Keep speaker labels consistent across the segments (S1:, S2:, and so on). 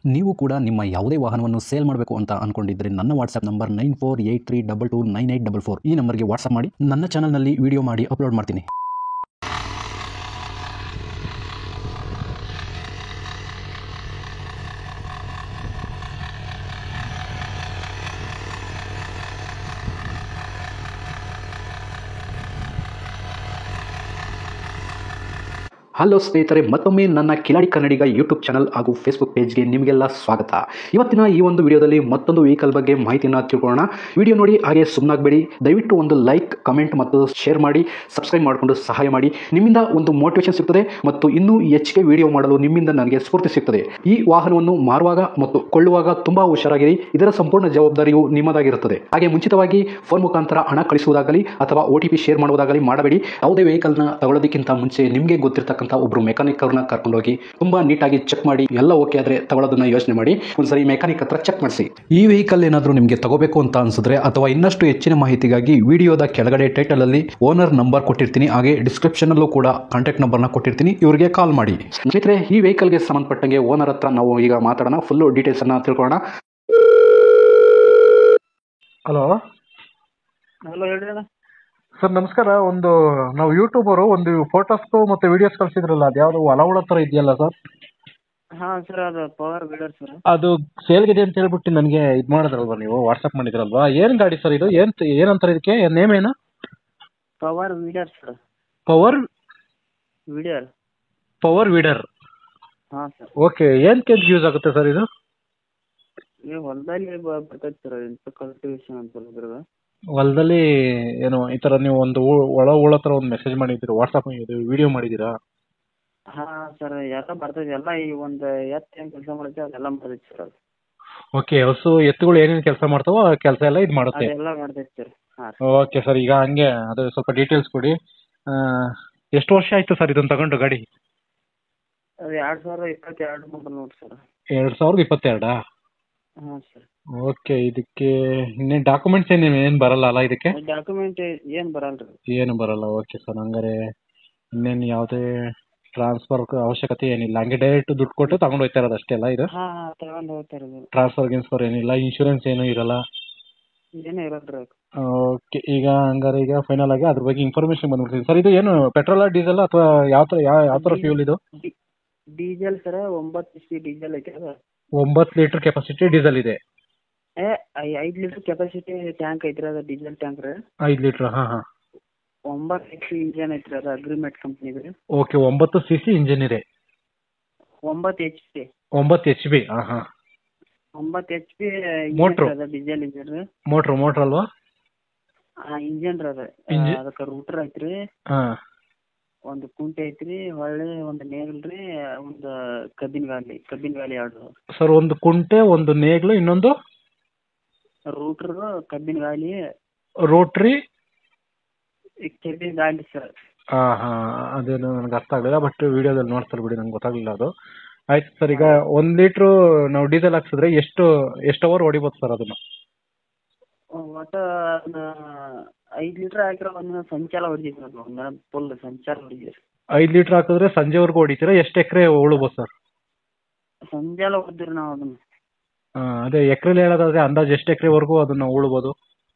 S1: ನೀವು ಕೂಡ ನಿಮ್ಮ ಯಾವುದೇ ವಾಹನವನ್ನು ಸೇಲ್ ಮಾಡಬೇಕು ಅಂತ ಅನ್ಕೊಂಡಿದ್ರೆ ನನ್ನ ವಾಟ್ಸ್ಆಪ್ ನಂಬರ್ 9483229844 ಈ ನಂಬರ್ಗೆ ವಾಟ್ಸ್ಆಪ್ ಮಾಡಿ. ನನ್ನ ಚಾನಲ್ನಲ್ಲಿ ವಿಡಿಯೋ ಮಾಡಿ ಅಪ್ಲೋಡ್ ಮಾಡ್ತೀನಿ. ಹಲೋ ಸ್ನೇಹಿತರೆ, ಮತ್ತೊಮ್ಮೆ ನನ್ನ ಕಿಲಾಡಿ ಕನ್ನಡಿಗ ಯೂಟ್ಯೂಬ್ ಚಾನಲ್ ಹಾಗೂ ಫೇಸ್ಬುಕ್ ಪೇಜ್ಗೆ ನಿಮಗೆಲ್ಲ ಸ್ವಾಗತ. ಇವತ್ತಿನ ಈ ಒಂದು ವಿಡಿಯೋದಲ್ಲಿ ಮತ್ತೊಂದು ವೆಹಿಕಲ್ ಬಗ್ಗೆ ಮಾಹಿತಿಯನ್ನು ತಿಳ್ಕೊಳ್ಳೋಣ. ವಿಡಿಯೋ ನೋಡಿ ಹಾಗೆ ಸುಮ್ಮನಾಗಬೇಡಿ. ದಯವಿಟ್ಟು ಒಂದು ಲೈಕ್, ಕಮೆಂಟ್ ಮತ್ತು ಶೇರ್ ಮಾಡಿ, ಸಬ್ಸ್ಕ್ರೈಬ್ ಮಾಡಿಕೊಂಡು ಸಹಾಯ ಮಾಡಿ. ನಿಮ್ಮಿಂದ ಒಂದು ಮೋಟಿವೇಶನ್ ಸಿಗ್ತದೆ ಮತ್ತು ಇನ್ನೂ ಹೆಚ್ಚಿಗೆ ವಿಡಿಯೋ ಮಾಡಲು ನಿಮ್ಮಿಂದ ನನಗೆ ಸ್ಫೂರ್ತಿ ಸಿಗ್ತದೆ. ಈ ವಾಹನವನ್ನು ಮಾರುವಾಗ ಮತ್ತು ಕೊಳ್ಳುವಾಗ ತುಂಬಾ ಹುಷಾರಾಗಿರಿ. ಇದರ ಸಂಪೂರ್ಣ ಜವಾಬ್ದಾರಿಯು ನಿಮ್ಮದಾಗಿರುತ್ತದೆ. ಹಾಗೆ ಮುಂಚಿತವಾಗಿ ಫೋನ್ ಮುಖಾಂತರ ಹಣ ಕಳಿಸುವುದಾಗಲಿ ಅಥವಾ OTP ಶೇರ್ ಮಾಡುವುದಾಗಲಿ ಮಾಡಬೇಡಿ. ಯಾವುದೇ ವೆಹಿಕಲ್ನ ತಗೊಳ್ಳೋದಕ್ಕಿಂತ ಮುಂಚೆ ನಿಮಗೆ ಗೊತ್ತಿರತಕ್ಕಂಥ ಒಬ್ರು ಮೆಕ್ಯಾನಿಕ್ ಅವ್ರನ್ನ ಕರ್ಕೊಂಡೋಗಿ ತುಂಬಾ ನೀಟಾಗಿ ಚೆಕ್ ಮಾಡಿ, ಎಲ್ಲ ಓಕೆ ಆದ್ರೆ ತಗೊಳ್ಳೋದನ್ನ ಯೋಚನೆ ಮಾಡಿ. ಒಂದ್ಸರಿ ಮೆಕ್ಯಾನಿಕ್ ಹತ್ರ ಚೆಕ್ ಮಾಡಿಸಿ. ಈ ವೆಹಿಕಲ್ ಏನಾದರೂ ನಿಮಗೆ ತಗೋಬೇಕು ಅಂತ ಅನ್ಸಿದ್ರೆ ಅಥವಾ ಇನ್ನಷ್ಟು ಹೆಚ್ಚಿನ ಮಾಹಿತಿಗಾಗಿ ವಿಡಿಯೋದ ಕೆಳಗಡೆ ಟೈಟಲ್ ಅಲ್ಲಿ ಓನರ್ ನಂಬರ್ ಕೊಟ್ಟಿರ್ತೀನಿ, ಹಾಗೆ ಡಿಸ್ಕ್ರಿಪ್ಷನ್ ಅಲ್ಲೂ ಕೂಡ ಕಾಂಟ್ಯಾಕ್ಟ್ ನಂಬರ್ನ ಕೊಟ್ಟಿರ್ತೀನಿ, ಇವರಿಗೆ ಕಾಲ್ ಮಾಡಿ. ಸ್ನೇಹಿತರೆ, ಈ ವೆಹಿಕಲ್ಗೆ ಸಂಬಂಧಪಟ್ಟಂಗೆ ಓನರ್ ಹತ್ರ ನಾವು ಈಗ ಮಾತಾಡೋಣ. ಫುಲ್ ಡೀಟೇಲ್ಸ್ ಅನ್ನ ತಿಳ್ಕೊಳ್ಳೋಣ.
S2: ಹಲೋ
S3: ಹಲೋ ಹೇಳ್ರಿ
S2: ಸರ್, ನಮಸ್ಕಾರ. ನಾವು ಯೂಟ್ಯೂಬರು ಒಂದು ಫೋಟೋಸ್ ಮತ್ತೆ ವಿಡಿಯೋಸ್ ಕಳ್ಸಿದ್ರಲ್ಲ, ಅದು ಯಾವ್ದು ಹೊಲ ತರ ಇದೆಯಲ್ಲ ಸರ್?
S3: ಹಾ ಸರ್, ಅದು ಪವರ್ ಬಿಲ್ಡರ್ ಸರ್.
S2: ಅದು ಸೇಲ್ಗಿದೆ ಅಂತ ಹೇಳ್ಬಿಟ್ಟು ನನಗೆ ಇದು ಮಾಡಿದ್ರಲ್ವಾ, ನೀವು ವಾಟ್ಸಪ್ ಮಾಡಿದ್ರಲ್ವಾ? ಏನ್ ಗಾಡಿ ಸರ್ ಇದು? ಏನಂತಾರೆ ಇದಕ್ಕೆ? ನೇಮ್ ಏನು?
S3: Power weeder sir.
S2: Power
S3: weeder.
S2: Power weeder.
S3: ಹಾ ಸರ್.
S2: ಓಕೆ, ಏನಕ್ಕೆ ಯೂಸ್ ಆಗುತ್ತೆ ಸರ್ ಇದು?
S3: ನೀವು ಹೊಲದಲ್ಲಿ ಬರ್ತೈತೆ ಸರ್, ಕಲ್ಟಿವೇಶನ್ ಅಂತ ಬರೋದ್ರಾಗ.
S2: ಹೊಲದಲ್ಲಿ ಏನು ಈ ತರ ನೀವು ಒಂದು ಒಳ ತರ ಒಂದು ಮೆಸೇಜ್ ಮಾಡಿದ್ದೀರಾ, ವಾಟ್ಸಪ್ ವಿಡಿಯೋ ಮಾಡಿದ್ದೀರಾ?
S3: ಹಾ ಸರ್, ಎಲ್ಲ ಬರ್ತೈತೆ. ಎಲ್ಲ ಈ ಒಂದು ಎತ್ತು ಏನ್ ಕೆಲಸ ಮಾಡುತ್ತೆ ಅದೆಲ್ಲ ಬರ್ತೈತೆ ಸರ್. ಅದು
S2: ಓಕೆ, ಹಸು ಎತ್ತುಗಳು ಏನೇನು ಕೆಲಸ ಮಾಡ್ತಾವೋ ಆ ಕೆಲಸ ಎಲ್ಲ ಇದು ಮಾಡುತ್ತೆ.
S3: ಅದೆಲ್ಲ ಮಾಡ್ತೈತೆ ಸರ್. ಹಾ.
S2: ಓಕೆ ಸರ್, ಈಗ ಹಂಗೆ ಅದು ಸ್ವಲ್ಪ ಡೀಟೇಲ್ಸ್ ಕೊಡಿ. ಎಷ್ಟು ವರ್ಷ ಆಯ್ತು ಸರ್ ಇದನ್ನ ತಗೊಂಡು ಗಾಡಿ?
S3: ಅದು 2022 ಮಾಡಲ್ ನೋಡಿ ಸರ್.
S2: 2022?
S3: ಹಾ ಸರ್.
S2: ಓಕೆ, ಇದಕ್ಕೆ ಇನ್ನೇನು ಡಾಕ್ಯುಮೆಂಟ್ಸ್ ಏನು ಬರಲ್ಲ ಅಲ್ಲ ಇದಕ್ಕೆ?
S3: ಡಾಕ್ಯುಮೆಂಟ್ ಏನ್ ಬರಲ್ರಿ.
S2: ಏನು ಬರಲ್ಲ. ಓಕೆ ಸರ್, ಹಂಗಾರೆ ಇನ್ನೇನು ಯಾವುದೇ ಟ್ರಾನ್ಸ್ಫರ್ ಅವಶ್ಯಕತೆ ಏನಿಲ್ಲ, ಹಂಗೆ ಡೈರೆಕ್ಟ್ ದುಡ್ಡು ಕೊಟ್ಟು ತಗೊಂಡು ಹೋಗ್ತಾ ಇರೋದು ಅಷ್ಟೇ ಅಲ್ಲ ಇದು?
S3: ಹಾ ತಗೊಂಡು ಹೋಗ್ತಾ ಇರೋದು.
S2: ಟ್ರಾನ್ಸ್ಫರ್ ಏನಿಲ್ಲ, ಇನ್ಶೂರೆನ್ಸ್ ಏನೂ ಇರಲ್ಲ?
S3: ಏನೂ ಇರಲ್ರಿ.
S2: ಓಕೆ, ಈಗ ಹಂಗಾರೆ ಈಗ ಫೈನಲ್ ಆಗಿ ಅದ್ರ ಬಗ್ಗೆ ಇನ್ಫಾರ್ಮೇಶನ್ ಬಂದ್ಬಿಡ್ತೀನಿ ಸರ್. ಇದು ಏನು ಪೆಟ್ರೋಲ್ ಡೀಸೆಲ್ ಅಥವಾ ಯಾವ ಥರ ಫ್ಯೂಲ್ ಇದು?
S3: Diesel sir. 9 HP ಡೀಸೆಲ್ ಐತೆ ಅದು.
S2: 9 ಲೀಟರ್ ಕೆಪಾಸಿಟಿ ಡೀಸೆಲ್ ಇದೆ?
S3: 5 ಲೀಟರ್ ಕೆಪಾಸಿಟಿ ಟ್ಯಾಂಕ್ ಐತ್ರಿ, ಅದು ಡೀಸೆಲ್ ಟ್ಯಾಂಕ್ ರೀ.
S2: 5 ಲೀಟರ್. ಹಾ ಹಾ.
S3: 9 HP ಇಂಜನ್ ಐತ್ರಿ, ಅದು ಅಗ್ರಿಮೆಂಟ್ ಕಂಪ್ನಿ ರೀ.
S2: ಓಕೆ, 9 cc ಇಂಜಿನ್ ಇದೆ?
S3: 9 HP.
S2: 9 HP. ಹಾ ಹಾ.
S3: 9 HP
S2: ಮೋಟ್ರು?
S3: ಅದು ಡೀಸೆಲ್ ಇಂಜನ್ ರೀ.
S2: ಮೋಟ್ರ್ ಅಲ್ವಾ?
S3: ಇಂಜನ್ ರೀ ಅದು. ಅದಕ್ಕೆ ರೂಟರ್ ಐತ್ರಿ,
S2: ಹಾ,
S3: ಒಂದು ಕುಂಟೆ ಐತ್ರಿ, ಹೊಳ್ಳಿ ಒಂದು ನೇಗಿಲ್ ರೀ, ಒಂದು ಕಬ್ಬಿನ ಗಾಲಿ ಎರಡು
S2: ಸರ್. ಒಂದು ಕುಂಟೆ, ಒಂದು ನೇಗಿಲು, ಇನ್ನೊಂದು
S3: ರೂಟರ್, ಕಬ್ಬಿನ ಗಾಲಿ,
S2: ರೋಟ್ರಿ,
S3: ಕಬ್ಬಿನ ಗಾಲಿ ಸರ್.
S2: ಹಾ ಹಾ. ಅದೇನು ನನಗೆ ಅರ್ಥ ಆಗಲಿಲ್ಲ, ಬಟ್ ವಿಡಿಯೋದಲ್ಲಿ ನೋಡ್ತಾರೆ ಬಿಡಿ, ನಂಗೆ ಗೊತ್ತಾಗಲಿಲ್ಲ ಅದು. ಆಯ್ತು ಸರ್, ಈಗ 1 ಲೀಟ್ರು ನಾವು ಡೀಸೆಲ್ ಹಾಕ್ಸಿದ್ರೆ ಎಷ್ಟು ಅವರ್ ಹೊಡಿಬೋದು ಸರ್ ಅದನ್ನು?
S3: ಒಟ್ಟು 5 ಲೀಟರ್ ಹಾಕಿರೋ ಒಂದು ಸಂಚಾಲ ಹೊಡಿತೀವಿ ಸರ್. ಫುಲ್ ಸಂಚಾಲ ಹೊಡಿತೀವಿ.
S2: 5 ಲೀಟರ್ ಹಾಕಿದ್ರೆ ಸಂಜೆವರೆಗೂ ಹೊಡಿತೀರಾ? ಎಷ್ಟು ಎಕರೆ ಉಳ್ಬೋದು ಸರ್?
S3: ಸಂಜಾಲ ಹೊಡ್ತೀವಿ ನಾವು ಅದನ್ನ.
S2: ಅದೇ ಎಕರೆಲಿ ಹೇಳೋದಾದ್ರೆ ಅಂದಾಜು ಎಷ್ಟು ಎಕರೆವರೆಗೂ ಅದನ್ನ ಉಳ್ಬೋದು?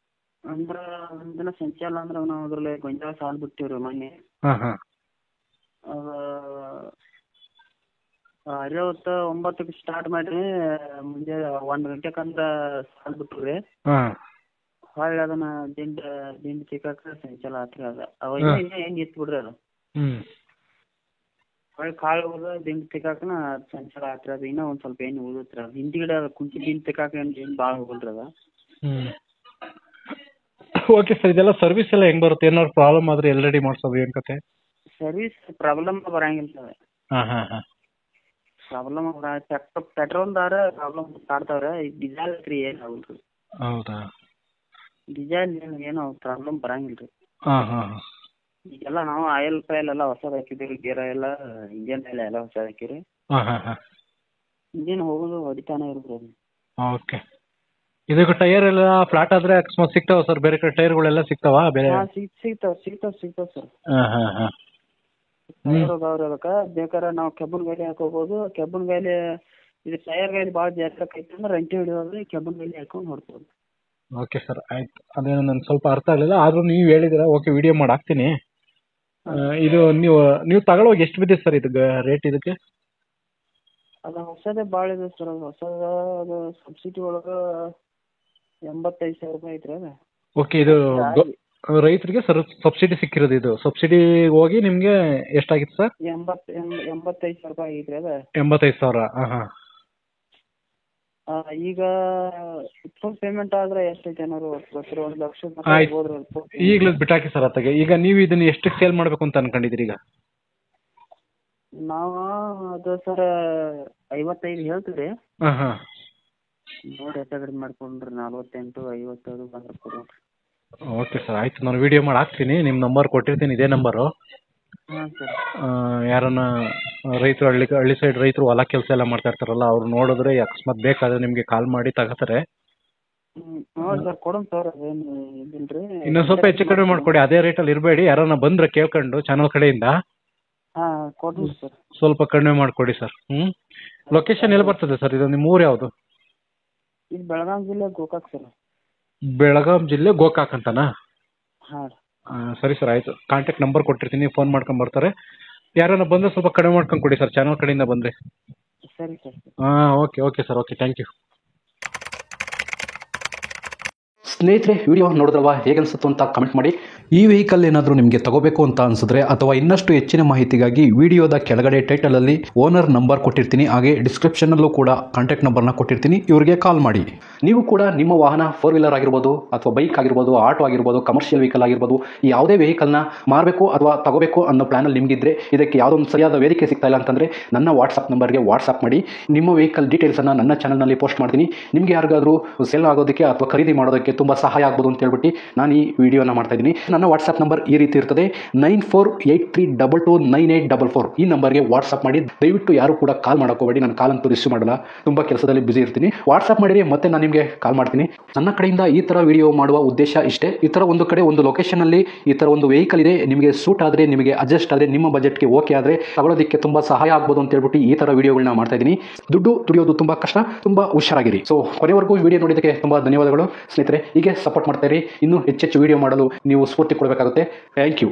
S3: ಅಂದ್ರೆ ಒಂದಿನ ಸಂಚಾಲ ಅಂದ್ರೆ ನಾವು ಅದ್ರಲ್ಲಿ ಗೊಂಜಾಳ ಸಾಲು ಬಿಟ್ಟಿವ್ರಿ ಮೊನ್ನೆ.
S2: ಹಾ ಹಾ.
S3: 9ಕ್ಕೆ ಸ್ಟಾರ್ಟ್ ಮಾಡ್ರಿ, ಮುಂಜಾನೆ 1 ಗಂಟೆಕಂದ್ರ ಸಾಲು ಬಿಟ್ಟಿವ್ರಿ.
S2: ಹಾ.
S3: ಹೊಳ್ಳಿ ಅದನ್ನ ದಿಂಡ್ ಚಿಕ್ಕಾಕ ಸಂಚಾಲ ಆತ್ರಿ. ಅದ ಅವಾಗ ಹೆಂಗ್ ಎತ್ ಬಿಡ್ರಿ ಅದು. ಹೊಳ್ಳಿ ಕಾಳು ಹೋದ ದಿಂಡ್ ತಿಕ್ಕಾಕನ ಸಂಚಾಲ ಆತ್ರಿ. ಅದು ಇನ್ನೂ ಒಂದ್ ಸ್ವಲ್ಪ ಎಣ್ಣೆ ಉಳಿದ್ರಿ. ಅದು ಹಿಂದ್ಗಡೆ ಅದು ಕುಂಚಿ ದಿಂಡ್ ತಿಕ್ಕಾಕ ಏನು ಭಾಳ ಹೋಗಲ್ರಿ ಅದ.
S2: ಓಕೆ ಸರ್, ಇದೆಲ್ಲ ಸರ್ವಿಸ್ ಎಲ್ಲ ಹೆಂಗ್ ಬರುತ್ತೆ? ಏನಾದ್ರು ಪ್ರಾಬ್ಲಮ್ ಆದ್ರೆ ಎಲ್ಲ ರೆಡಿ ಮಾಡ್ಸೋದು ಏನ್ ಕತೆ?
S3: ಸರ್ವಿಸ್ ಪ್ರಾಬ್ಲಮ್ ಬರಂಗಿಲ್ಲ ಸರ್.
S2: ಹಾ ಹಾ ಹಾ.
S3: ಪ್ರಾಬ್ಲಮ್ ಪೆಟ್ರೋಲ್ದಾರ ಪ್ರಾಬ್ಲಮ್ ಕಾಡ್ತಾವ್ರೆ. ಈಗ ಡೀಸೆಲ್ ಐತ್ರಿ, ಏನು ಆಗಲ್ರಿ.
S2: ಹೌದಾ?
S3: ಡೀಸೆಲ್ ಏನು ಪ್ರಾಬ್ಲಮ್ ಬರಂಗಿಲ್ರಿ.
S2: ಹಾ ಹಾ.
S3: ಈಗೆಲ್ಲ ನಾವು ಆಯಿಲ್ ಎಲ್ಲ ಹೊಸದ್ ಹಾಕಿದ್ದೀವಿ, ಗೇರ್ ಎಲ್ಲ, ಇಂಜನ್ ಎಲ್ಲ ಹೊಸದ್ ಹಾಕಿರಿ.
S2: ಹಾ ಹಾ ಹಾ.
S3: ಇಂಜಿನ್ ಹೋಗೋದು ಹೊಡಿತಾನೆ ಇರುತ್ತೆ.
S2: ಓಕೆ, ಇದಕ್ಕೆ ಟೈರ್ ಎಲ್ಲ ಫ್ಲಾಟ್ ಆದ್ರೆ ಅಕಸ್ಮಾತ್ ಸಿಗ್ತಾವ ಸರ್? ಬೇರೆ ಕಡೆ ಟೈರ್ಗಳೆಲ್ಲ ಸಿಗ್ತಾವ ಬೇರೆ?
S3: ಸಿಗ್ತಾವ ಸರ್.
S2: ಹಾ ಹಾ ಹಾ.
S3: ಟೈರ್ ಅದಾವ್ರಿ. ಅದಕ್ಕೆ ಬೇಕಾದ್ರೆ ನಾವು ಕೆಬ್ಬನ್ ಗಾಲಿ ಹಾಕೋಬಹುದು. ಕೆಬ್ಬನ್ ಗಾಲಿ ಇದು ಟೈರ್ ಗಾಡಿ ಭಾಳ ಜಾಸ್ತಿ ಆಕೈತೆ ಅಂದ್ರೆ ರಂಟಿ ಹೊಡಿಯೋದ್ರೆ ಕೆಬ್ಬನ್ ಮೇಲೆ ಹಾಕೊಂಡು ಹೊಡ್ಬೋದು.
S2: ಓಕೆ ಸರ್ ಆಯ್ತು. ಅದೇನು ನನಗೆ ಸ್ವಲ್ಪ ಅರ್ಥ ಆಗಲಿಲ್ಲ, ಆದರೂ ನೀವು ಹೇಳಿದ್ದೀರಾ, ಓಕೆ ವಿಡಿಯೋ ಮಾಡಿ ಹಾಕ್ತೀನಿ. ಇದು ನೀವು ತಗೊಳ್ಳುವಾಗ ಎಷ್ಟು ಬಿದ್ದಿದೆ ಸರ್ ಇದಕ್ಕೆ ರೇಟ್ ಇದಕ್ಕೆ?
S3: ಅದು ಹೊಸದೇ ಭಾಳ ಇದೆ ಸರ್. ಅದು ಹೊಸದ ಅದು ಸಬ್ಸಿಡಿ ಒಳಗೆ 85,000 ರೂಪಾಯಿ ಐತ್ರಿ ಅದು.
S2: ಓಕೆ, ಇದು ರೈತರಿಗೆ ಸರ್ ಸಬ್ಸಿಡಿ ಸಿಕ್ಕಿರೋದು. ಇದು ಸಬ್ಸಿಡಿ ಹೋಗಿ ನಿಮಗೆ ಎಷ್ಟಾಗಿತ್ತು ಸರ್?
S3: 85,000 ರೂಪಾಯಿ ಐತ್ರಿ ಅದು.
S2: 85,000. ಹಾಂ.
S3: ಈಗ ಫುಲ್ ಪೇಮೆಂಟ್ ಆದ್ರೆ ಎಷ್ಟೈತೆ ಏನಾದ್ರು ಗೊತ್ತಿರೋ 1 ಲಕ್ಷ
S2: ಆಯ್ತು, ಈಗಲೇ ಬಿಟ್ಟಾಕಿ ಸರ್ ಅತ್ತಗೆ. ಈಗ ನೀವು ಇದನ್ನ ಎಷ್ಟಕ್ಕೆ ಸೇಲ್ ಮಾಡಬೇಕು ಅಂತ ಅನ್ಕೊಂಡಿದ್ದೀರಿ ಈಗ?
S3: ನಾವು ಅದು ಸರ್ 55 ಹೇಳ್ತೀವಿ.
S2: ಹಾಂ.
S3: ನೋಡಿ ಹೆಚ್ಚು ಕಡಿಮೆ ಮಾಡ್ಕೊಂಡ್ರಿ 48, 50 ಬಂದ್ರೆ ಕೊಡ್ರಿ.
S2: ಓಕೆ ಸರ್ ಆಯ್ತು, ನಾನು ವಿಡಿಯೋ ಮಾಡಿ ಹಾಕ್ತೀನಿ. ನಿಮ್ಮ ನಂಬರ್ ಕೊಟ್ಟಿರ್ತೀನಿ, ಇದೇ ನಂಬರು.
S3: ಹಾಂ ಸರ್.
S2: ಯಾರನ್ನ ರೈತರು ಹಳ್ಳಿ ಸೈಡ್ ರೈತರು ಹೊಲ ಕೆಲಸ ಎಲ್ಲ ಮಾಡ್ತಾ ಇರ್ತಾರಲ್ಲ, ಅವ್ರು ನೋಡಿದ್ರೆ ಅಕಸ್ಮಾತ್ ಬೇಕಾದ್ರೆ ನಿಮಗೆ ಕಾಲ್ ಮಾಡಿ ತಗೋತಾರೆ.
S3: ನೋಡಿ ಸರ್, ಕೊಡೋಣ ಸರ್, ಅದೇನು ಇದಿಲ್ರಿ.
S2: ಇನ್ನೊಂದು ಸ್ವಲ್ಪ ಹೆಚ್ಚು ಕಡಿಮೆ ಮಾಡಿಕೊಡಿ, ಅದೇ ರೇಟಲ್ಲಿ ಇರಬೇಡಿ. ಯಾರನ್ನ ಬಂದರೆ ಕೇಳ್ಕೊಂಡು ಚಾನಲ್ ಕಡೆಯಿಂದ
S3: ಹಾಂ ಕೊಡ್ರಿ ಸರ್.
S2: ಸ್ವಲ್ಪ ಕಡಿಮೆ ಮಾಡಿಕೊಡಿ ಸರ್. ಲೊಕೇಶನ್ ಎಲ್ಲಿ ಬರ್ತದೆ ಸರ್ ಇದು? ನಿಮ್ಮ ಊರು ಯಾವುದು?
S3: ಇದು ಬೆಳಗಾವಿ ಜಿಲ್ಲೆ ಗೋಕಾಕ್ ಸರ್.
S2: ಬೆಳಗಾಂ ಜಿಲ್ಲೆ ಗೋಕಾಕ್ ಅಂತನಾ?
S3: ಹಾಂ.
S2: ಸರಿ ಸರ್ ಆಯಿತು, ಕಾಂಟ್ಯಾಕ್ಟ್ ನಂಬರ್ ಕೊಟ್ಟಿರ್ತೀನಿ, ಫೋನ್ ಮಾಡ್ಕೊಂಡು ಬರ್ತಾರೆ. ಯಾರನ್ನ ಬಂದರೆ ಸ್ವಲ್ಪ ಕಡಿಮೆ ಮಾಡ್ಕೊಂಡು ಕೊಡಿ ಸರ್, ಚಾನಲ್ ಕಡೆಯಿಂದ ಬಂದರೆ.
S3: ಸರಿ ಸರ್.
S2: ಹಾಂ okay sir, okay, thank you.
S1: ಸ್ನೇಹಿತರೆ, ವಿಡಿಯೋ ನೋಡಿದ್ರಲ್ವಾ, ಹೇಗೆ ಅನಿಸುತ್ತು ಅಂತ ಕಮೆಂಟ್ ಮಾಡಿ. ಈ ವೆಹಿಕಲ್ ಏನಾದರೂ ನಿಮಗೆ ತಗೋಬೇಕು ಅಂತ ಅನಿಸಿದ್ರೆ ಅಥವಾ ಇನ್ನಷ್ಟು ಹೆಚ್ಚಿನ ಮಾಹಿತಿಗಾಗಿ ವಿಡಿಯೋದ ಕೆಳಗಡೆ ಟೈಟಲಲ್ಲಿ ಓನರ್ ನಂಬರ್ ಕೊಟ್ಟಿರ್ತೀನಿ, ಹಾಗೆ ಡಿಸ್ಕ್ರಿಪ್ಷನಲ್ಲೂ ಕೂಡ ಕಾಂಟ್ಯಾಕ್ಟ್ ನಂಬರ್ನ ಕೊಟ್ಟಿರ್ತೀನಿ, ಇವರಿಗೆ ಕಾಲ್ ಮಾಡಿ. ನೀವು ಕೂಡ ನಿಮ್ಮ ವಾಹನ 4 ವೀಲರ್ ಆಗಿರ್ಬೋದು ಅಥವಾ ಬೈಕ್ ಆಗಿರ್ಬೋದು, ಆಟೋ ಆಗಿರ್ಬೋದು, ಕಮರ್ಷಿಯಲ್ ವೆಹಿಕಲ್ ಆಗಿರ್ಬೋದು, ಯಾವುದೇ ವೆಹಿಕಲ್ನ ಮಾರಬೇಕು ಅಥವಾ ತಗೋಬೇಕು ಅನ್ನೋ ಪ್ಲಾನಲ್ಲಿ ನಿಮಗಿದ್ರೆ, ಇದಕ್ಕೆ ಯಾವುದೋ ಒಂದು ಸರಿಯಾದ ವೇದಿಕೆ ಸಿಗ್ತಾ ಇಲ್ಲ ಅಂತಂದರೆ ನನ್ನ ವಾಟ್ಸಪ್ ನಂಬರ್ಗೆ ವಾಟ್ಸಪ್ ಮಾಡಿ. ನಿಮ್ಮ ವೆಹಿಕಲ್ ಡೀಟೇಲ್ಸನ್ನು ನನ್ನ ಚಾನಲ್ನಲ್ಲಿ ಪೋಸ್ಟ್ ಮಾಡ್ತೀನಿ. ನಿಮಗೆ ಯಾರಿಗಾದರೂ ಸೇಲ್ ಆಗೋದಕ್ಕೆ ಅಥವಾ ಖರೀದಿ ಮಾಡೋದಕ್ಕೆ ತುಂಬ ಸಹಾಯ ಆಗ್ಬೋದು ಅಂತ ಹೇಳ್ಬಿಟ್ಟು ನಾನು ಈ ವಿಡಿಯೋನ ಮಾಡ್ತಾ ಇದ್ದೀನಿ. ನನ್ನ ವಾಟ್ಸಪ್ ನಂಬರ್ ಈ ರೀತಿ ಇರ್ತದೆ, 9483229844. ಈ ನಂಬರ್ಗೆ ವಾಟ್ಸಪ್ ಮಾಡಿ. ದಯವಿಟ್ಟು ಯಾರು ಕೂಡ ಕಾಲ್ ಮಾಡೋಕೋಬೇಡಿ, ನಾನು ಕಾಲ್ ಅಂತೂ ರಿಸೀವ್ ಮಾಡಲ್ಲ, ತುಂಬ ಕೆಲಸದಲ್ಲಿ ಬಿಸಿ ಇರ್ತೀನಿ. ವಾಟ್ಸಪ್ ಮಾಡಿರಿ, ಮತ್ತೆ ನಾನು ನಿಮಗೆ ಕಾಲ್ ಮಾಡ್ತೀನಿ. ನನ್ನ ಕಡೆಯಿಂದ ಈ ಥರ ವಿಡಿಯೋ ಮಾಡುವ ಉದ್ದೇಶ ಇಷ್ಟೇ. ಈ ಥರ ಒಂದು ಕಡೆ ಒಂದು ಲೊಕೇಶನಲ್ಲಿ ಈ ಥರ ಒಂದು ವೆಹಿಕಲ್ ಇದೆ, ನಿಮಗೆ ಸೂಟ್ ಆದರೆ, ನಿಮಗೆ ಅಡ್ಜಸ್ಟ್ ಆದರೆ, ನಿಮ್ಮ ಬಜೆಟ್ಗೆ ಓಕೆ ಆದರೆ ತಗೊಳ್ಳೋದಕ್ಕೆ ತುಂಬ ಸಹಾಯ ಆಗ್ಬೋದು ಅಂತ ಹೇಳ್ಬಿಟ್ಟು ಈ ಥರ ವಿಡಿಯೋಗಳನ್ನ ಮಾಡ್ತಾ ಇದ್ದೀನಿ. ದುಡ್ಡು ದುಡಿಯೋದು ತುಂಬ ಕಷ್ಟ, ತುಂಬ ಹುಷಾರಾಗಿರಿ. ಸೊ ಕೊನೆವರೆಗೂ ವಿಡಿಯೋ ನೋಡಿದ್ದಕ್ಕೆ ತುಂಬ ಧನ್ಯವಾದಗಳು ಸ್ನೇಹಿತರೆ. ಹೀಗೆ ಸಪೋರ್ಟ್ ಮಾಡ್ತಾ ಇರಿ. ಇನ್ನೂ ಹೆಚ್ಚೆಚ್ಚು ವಿಡಿಯೋ ಮಾಡಲು ನೀವು ಸ್ಫೂರ್ತಿ ಕೊಡಬೇಕಾಗುತ್ತೆ. Thank you.